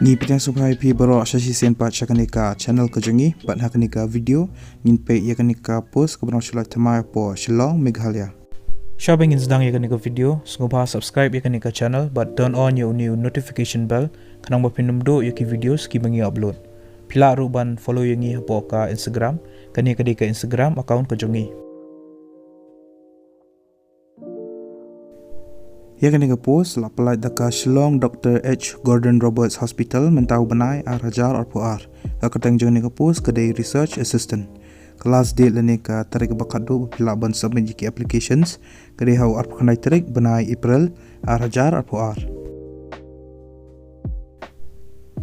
Ni petang subhai pi baro asasi sen pat shakanika channel kejengi bat hakanika video nin pe yakanika post kebenang shulai tamai po Shillong Meghalaya. Shabang insdang yakanika video sngubha subscribe yakanika channel but turn on your new notification bell kanang bapinumdo yaki videos ki bangi upload. Pila ruban follow yangi hapo ka Instagram kani kadika Instagram account kejengi. Yakanika post la pelai daka Shillong Dr. H. Gordon Roberts Hospital mentau benai ar-hajar ar-puar. Kakatang jangan post kedai research assistant. Kelas date lani ka tarik bakadu pila ban submit jiki applications kedai hau ar-pukanai tarik benai April ar-hajar ar-puar.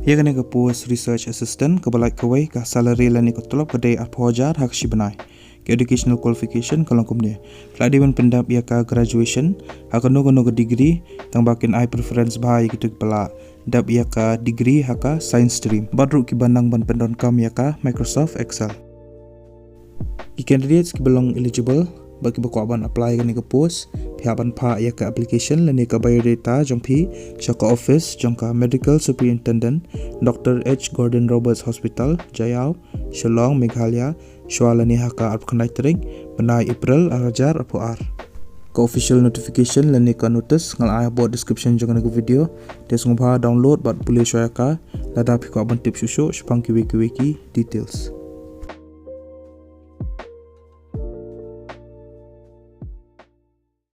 Yakanika post research assistant kebalai kawai ka salary lani ka tolop kedai ar-puajar hakshi benai. Educational qualification kalau kumnya. Peladiwan pendap ia ka graduation, haka nogo degree, tang bakin I preference bahai gitu kepala. Dap ia ka degree haka science stream. Badru ki bandang ban pendon kam ia ka Microsoft Excel. Ki candidates ki belong eligible bagi bakwaban apply kan ke post pihaban pa ia ka application lani ka biodata jongpi shaka office jongka medical superintendent Dr. H. Gordon Roberts Hospital Jayau Shillong Meghalaya shwalani haka arpkanai tering benai April ar-hajar ar-puar. Ka official notification lani ka notice ngal ai bo description jangan ke video des ngubha download bat boleh shwaya ka lada pi ka ban tip susu spang ki wiki details.